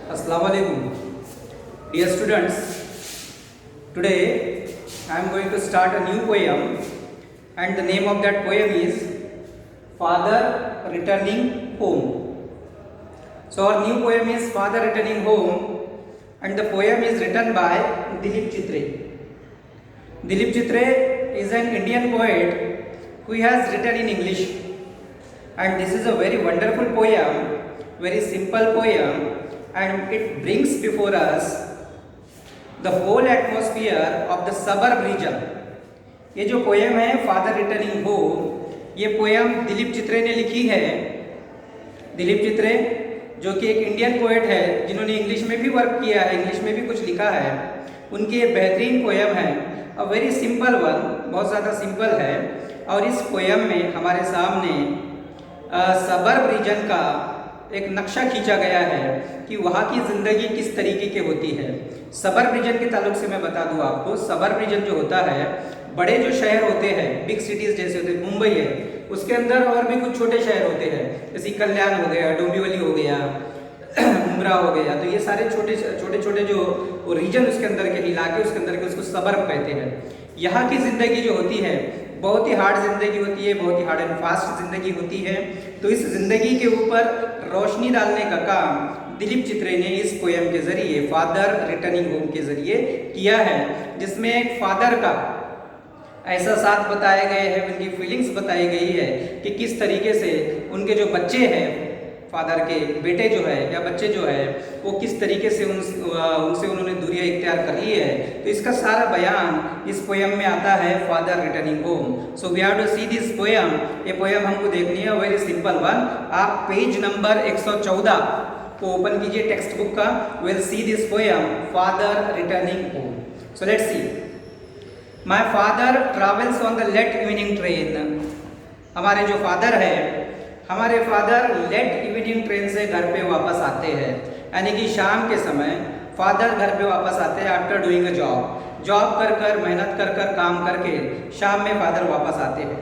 Assalamualaikum. Dear students, today I am going to start a new poem and the name of that poem is Father Returning Home. So our new poem is Father Returning Home and the poem is written by Dilip Chitre. Dilip Chitre is an Indian poet who has written in English, and this is a very wonderful poem, very simple poem, and it brings before us the whole atmosphere of the suburb region. ये जो poem है father returning home, ये poem Dilip चित्रे ने लिखी है. दिलीप चित्रे जो कि एक इंडियन पोएट है जिन्होंने इंग्लिश में भी वर्क किया है, इंग्लिश में भी कुछ लिखा है. उनकी ये बेहतरीन पोएम है, अ वेरी सिंपल वन, बहुत ज़्यादा सिंपल है. और इस पोएम में हमारे सामने सबर्ब रीजन का एक नक्शा खींचा गया है कि वहाँ की ज़िंदगी किस तरीके की होती है. सबर्ब रीजन के ताल्लुक से मैं बता दूँ आपको, सबर्ब रीजन जो होता है, बड़े जो शहर होते हैं, बिग सिटीज़ जैसे होते हैं, मुंबई है, उसके अंदर और भी कुछ छोटे शहर होते हैं, जैसे कल्याण हो गया, डोंबिवली हो गया, मुंब्रा हो गया. तो ये सारे छोटे छोटे जो रीजन उसके अंदर के इलाके, उसके अंदर के, उसको सबर्ब कहते हैं. यहाँ की ज़िंदगी जो होती है बहुत ही हार्ड ज़िंदगी होती है, बहुत ही हार्ड एंड फास्ट ज़िंदगी होती है. तो इस ज़िंदगी के ऊपर रोशनी डालने का काम दिलीप चित्रे ने इस पोएम के ज़रिए, फादर रिटर्निंग होम के ज़रिए किया है, जिसमें एक फादर का ऐसा साथ बताए गए हैं, उनकी फीलिंग्स बताई गई है कि किस तरीके से उनके जो बच्चे हैं, फादर के बेटे जो है या बच्चे जो है, वो किस तरीके से उनसे उन्होंने दूरियां इख्तियार कर ली है. तो इसका सारा बयान इस पोएम में आता है, father returning home. So we have to see this poem. ये पोएम हमको देखनी है, वेरी सिंपल वन. आप पेज नंबर 114 को ओपन कीजिए टेक्स्ट बुक का. Will see this poem, father returning home. So let's see. My father travels on the late evening train. हमारे जो फादर है, हमारे फादर लेट इवनिंग ट्रेन से घर पे वापस आते हैं, यानी कि शाम के समय फादर घर पे वापस आते हैं. आफ्टर डूइंग अ जॉब कर मेहनत कर काम करके शाम में फादर वापस आते हैं.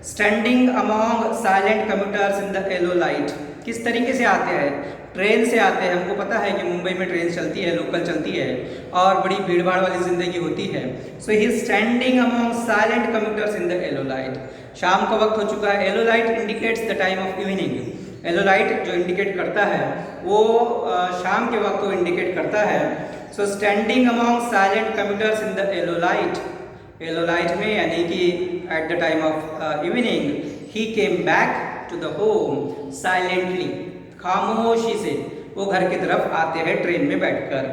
Standing among silent commuters in the yellow light. किस तरीके से आते हैं? ट्रेन से आते हैं. हमको पता है कि मुंबई में ट्रेन चलती है, लोकल चलती है और बड़ी भीड़ भाड़ वाली ज़िंदगी होती है. So he is standing among silent commuters in the yellow light. शाम का वक्त हो चुका है. Yellow light indicates the time of evening. Yellow light जो इंडिकेट करता है वो शाम के वक्त को इंडिकेट करता है. So standing among silent commuters in the yellow light. Yellow light में, यानी कि at the time of evening, he came back to the home silently. खामोशी से वो घर की तरफ आते हैं ट्रेन में बैठकर.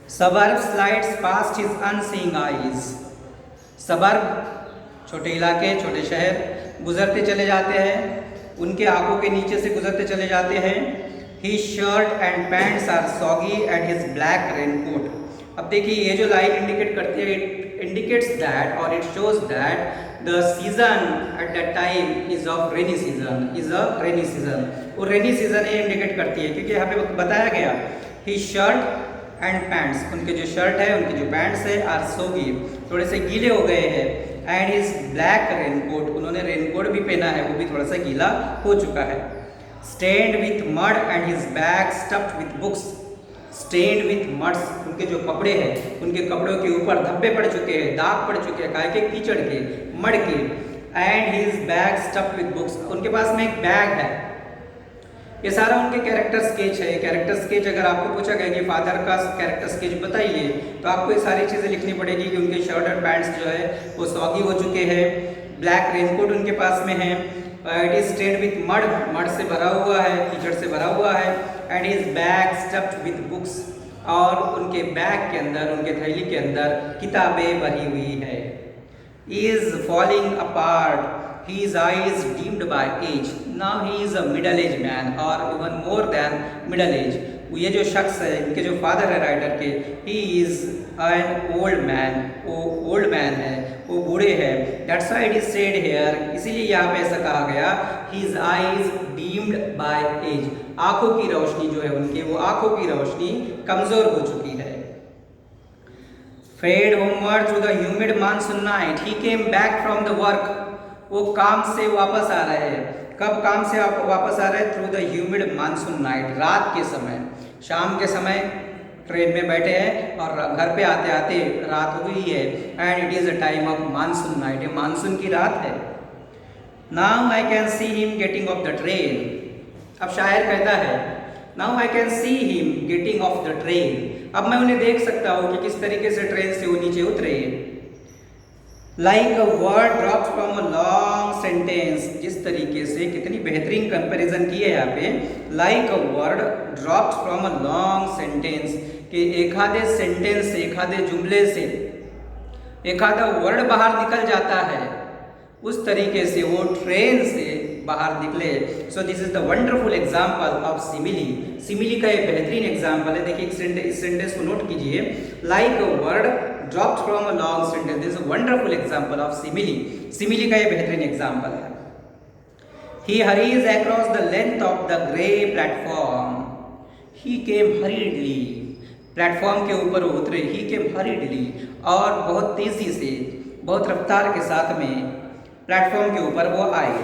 Suburb slides past his unseeing eyes. Suburb छोटे इलाके, छोटे शहर गुजरते चले जाते हैं, उनके आंखों के नीचे से गुजरते चले जाते हैं. His shirt and pants are soggy and his black raincoat. अब देखिए ये जो लाइन इंडिकेट करती है, इट इंडिकेट्स दैट और it shows that the season at that time is of rainy season, is a rainy season. वो rainy season ये indicate करती है, क्योंकि यहाँ पे बताया गया ही शर्ट एंड पैंट्स, उनके जो शर्ट है, उनके जो पैंट्स है, आर सोगी, थोड़े से गीले हो गए हैं. एंड हिज ब्लैक रेनकोट, उन्होंने रेनकोट भी पहना है, वो भी थोड़ा सा गीला हो चुका है. Stained with mud and his bag stuffed with books. Stained with muds, उनके जो कपड़े हैं, उनके कपड़ों के ऊपर धब्बे पड़ चुके हैं, दाग पड़ चुके हैं, काय के, कीचड़ के, मड के. And his bag stuffed with books, उनके पास में एक बैग है. ये सारा उनके कैरेक्टर स्केच है. कैरेक्टर स्केच अगर आपको पूछा गया कि फादर का कैरेक्टर स्केच बताइए, तो आपको ये सारी चीज़ें लिखनी पड़ेगी कि उनके शर्ट और पैंट्स जो है वो सॉगी हो चुके हैं, ब्लैक रेनकोट उनके पास में है, it is stained with mud, mud से भरा हुआ है, कीचड़ से भरा हुआ है. And his bag stuffed with books, और उनके बैग के अंदर, उनके थैली के अंदर किताबें भरी हुई है. Is falling apart, his eyes dimmed by age. Now he is a middle-aged man or even more than middle-age. ये जो शख्स है, इनके जो फादर है राइटर के, he is an old man. वो ओल्ड मैन है, वो बूढ़े हैं. That's why it is said here, इसीलिए यहाँ पे ऐसा कहा गया, his eyes dimmed by age. आंखों की रोशनी जो है उनकी, वो आंखों की रोशनी कमजोर हो चुकी है. Fared homeward through the humid monsoon night, he came back from the work. वो काम से वापस आ रहे हैं. कब काम से वापस आ रहे हैं? Through the humid monsoon night, रात के समय. शाम के समय ट्रेन में बैठे हैं और घर पे आते आते रात हो गई है and it is a time of monsoon night, ये मानसून की रात है। Now I can see him getting off the train. अब शायर कहता है now I can see him getting off the train, अब मैं उन्हें देख सकता हूँ कि किस तरीके से ट्रेन से वो नीचे उतरे। Like a word drop from a long sentence, जिस तरीके से, कितनी बेहतरीन कंपैरिजन की है यहाँ पे, like a word drop from a long sentence, कि एक आधे सेंटेंस से, एक आधे जुमले से एक आधा वर्ड बाहर निकल जाता है, उस तरीके से वो ट्रेन से बाहर निकले। So this is the wonderful example of simile. Simile का एक बेहतरीन एग्जाम्पल है। देखिए इस सेंटेंस को नोट कीजिए, like a word dropped from a long sentence, this is a wonderful example of simile. Simile का ये बेहतरीन एग्जाम्पल है। He hurries across the length of the grey platform, he came hurriedly, platform के ऊपर वो उतरे, ही came हरीडली, और बहुत तेजी से, बहुत रफ्तार के साथ में प्लेटफॉर्म के ऊपर वो आए।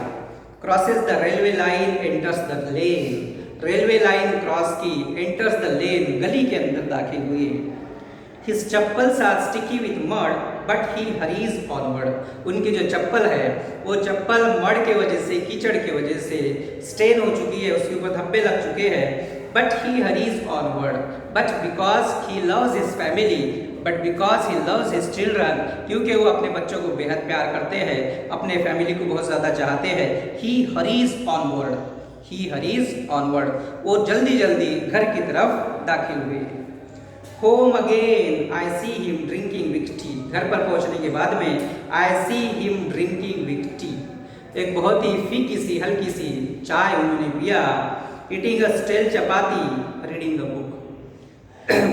Crosses the railway line, enters the lane, railway line cross की, एंटर्स द लेन, गली के अंदर दाखिल हुए। His chappals are sticky with mud but he hurries onward, उनकी जो चप्पल है वो चप्पल मड के वजह से, कीचड़ के वजह से स्टेन हो चुकी है, उसके ऊपर धब्बे लग चुके हैं। But he hurries onward, but because he loves his family, but because he loves his children, क्योंकि वो अपने बच्चों को बेहद प्यार करते हैं, अपने फैमिली को बहुत ज़्यादा चाहते हैं। He hurries onward, he hurries onward, वो जल्दी जल्दी घर की तरफ दाखिल हुए। Home again I see him drinking with tea, घर पर पहुंचने के बाद में I see him drinking with tea, एक बहुत ही फीकी सी हल्की सी चाय उन्होंने पिया। Eating a stale chapati, reading a book,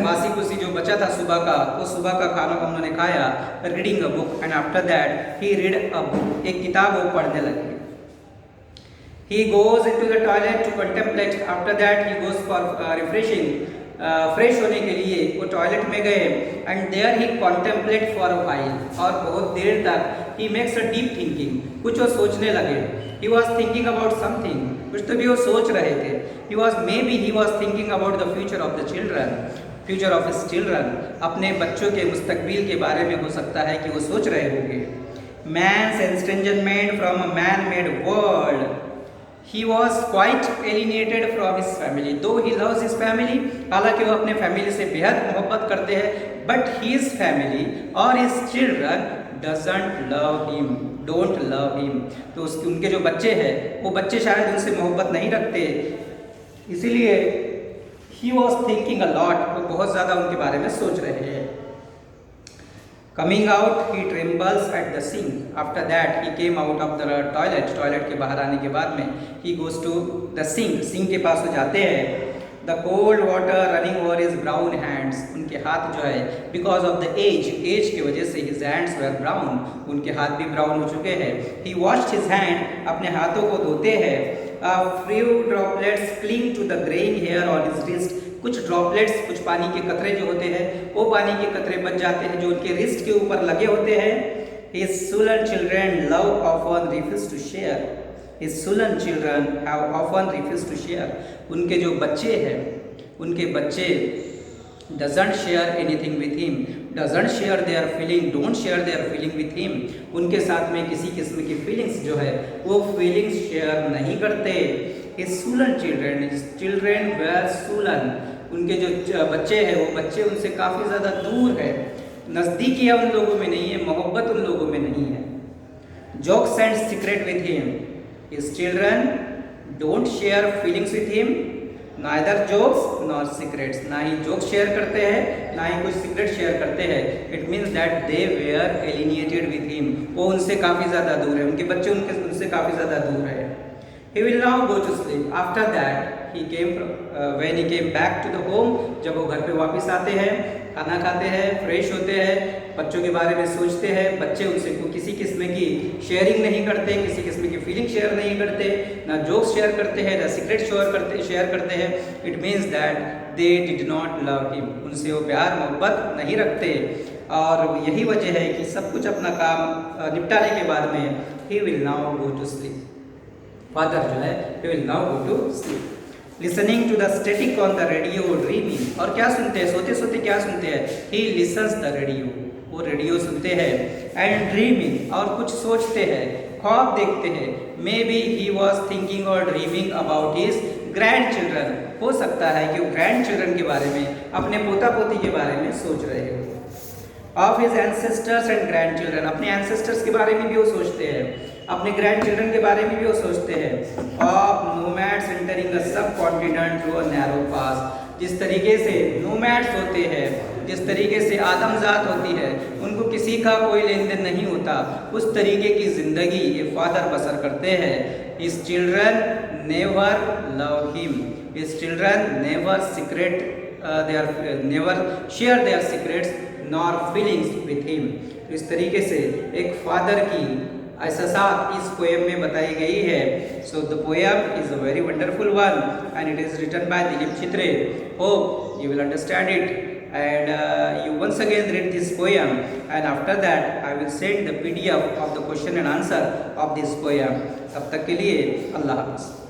बासी कुसी जो बचा था सुबह का, वो सुबह का खाना उन्होंने खाया। Reading a book, and after that he read a book, एक किताब वो पढ़ने लगे। He goes into the toilet to contemplate, after that he goes for refreshing, fresh होने के लिए वो टॉयलेट में गए। And there he contemplate for a while, और बहुत देर तक he makes a deep thinking, कुछ वो सोचने लगे। He was thinking about something, कुछ तो भी वो सोच रहे थे। he was thinking about the future of the children, future of his children, अपने बच्चों के मुस्तकबिल के बारे में हो सकता है कि वो सोच रहे होंगे। Man's estrangement from a man-made world, he was quite alienated from his family, though he loves his family, हालांकि वो अपने फैमिली से बेहद मोहब्बत करते हैं, but his family और his children doesn't love him, don't love him, तो उसके उनके जो बच्चे हैं वो बच्चे शायद उनसे मोहब्बत नहीं रखते, इसीलिए he was thinking a lot, वो बहुत ज़्यादा उनके बारे में सोच रहे हैं। Coming out, he trembles at the sink. After that, he came out of the toilet. Toilet के बाहर आने के बाद में he goes to the sink. Sink के पास वो जाते हैं। The cold water running over his brown hands. उनके हाथ जो है because of the age की वजह से his hands were brown. उनके हाथ भी ब्राउन हो चुके हैं। He washed his hand. अपने हाथों को धोते हैं। A few droplets cling to the graying hair on his wrist. कुछ ड्रॉपलेट्स, कुछ पानी के कतरे जो होते हैं वो पानी के कतरे बच जाते हैं जो उनके रिस्ट के ऊपर लगे होते हैं। His sullen children love often refuse to share. His sullen children have often refused to share. उनके जो बच्चे हैं, उनके बच्चे doesn't share anything with him, doesn't share their feeling, don't share their feeling with him. उनके साथ में किसी किस्म की फीलिंग्स जो है वो फीलिंग्स शेयर नहीं करते। His sullen children were sullen. उनके जो बच्चे हैं वो बच्चे उनसे काफ़ी ज़्यादा दूर है, नज़दीकी उन लोगों में नहीं है, मोहब्बत उन लोगों में नहीं है। Jokes and secret with him. His children don't share feelings with him, neither jokes nor secrets. ना ही जोक्स शेयर करते हैं, ना ही कुछ सीक्रेट शेयर करते हैं। It means that they were alienated with him. वो उनसे काफ़ी ज़्यादा दूर है, उनके बच्चे उनसे काफ़ी ज़्यादा दूर है। He will now go to sleep. After that, when he came back to the home, जब वो घर पे वापस आते हैं, खाना खाते हैं, फ्रेश होते हैं, बच्चों के बारे में सोचते हैं, बच्चे उनसे किसी किस्म की शेयरिंग नहीं करते, किसी किस्म की फीलिंग शेयर नहीं करते, ना जोक्स शेयर करते हैं, ना सीक्रेट शेयर करते हैं। It means that they did not love him, उनसे वो प्यार मोहब्बत नहीं रखते। और यही वजह है कि सब कुछ अपना काम निपटाने के बाद में he will now go to sleep, father जो है he will now go to sleep. listening to the static on the radio, dreaming. और क्या सुनते हैं, सोते सोते क्या सुनते हैं, he listens the radio, वो रेडियो सुनते हैं, and dreaming, और कुछ सोचते हैं, ख्वाब देखते हैं, maybe he was thinking और dreaming about his grandchildren, हो सकता है कि वो ग्रैंड चिल्ड्रन के बारे में, अपने पोता पोती के बारे में सोच रहे हो। Of his ancestors and grand children, अपने एंसेस्टर्स के बारे में भी वो सोचते हैं, अपने ग्रैंड चिल्ड्रन के बारे में भी वो सोचते हैं। ऑफ नोमैड्स एंटरिंग अ सब कॉन्टिनेंट थ्रू अ नैरो पास, जिस तरीके से नोमैड्स होते हैं, जिस तरीके से आदमजात होती है, उनको किसी का कोई लेन देन नहीं होता, उस तरीके की ज़िंदगी ये फादर बसर करते हैं। His children never love him, his children never share their secrets nor feelings with him. तो इस तरीके से एक फादर की एहसासात इस पोएम में बताई गई है। So the poem is a very wonderful one and it is written by Dilip Chitre. Hope you will understand it, and you once again read this poem, and after that I will send the PDF of the question and answer of this poem. तब तक के लिए अल्लाह हाफ़िज़।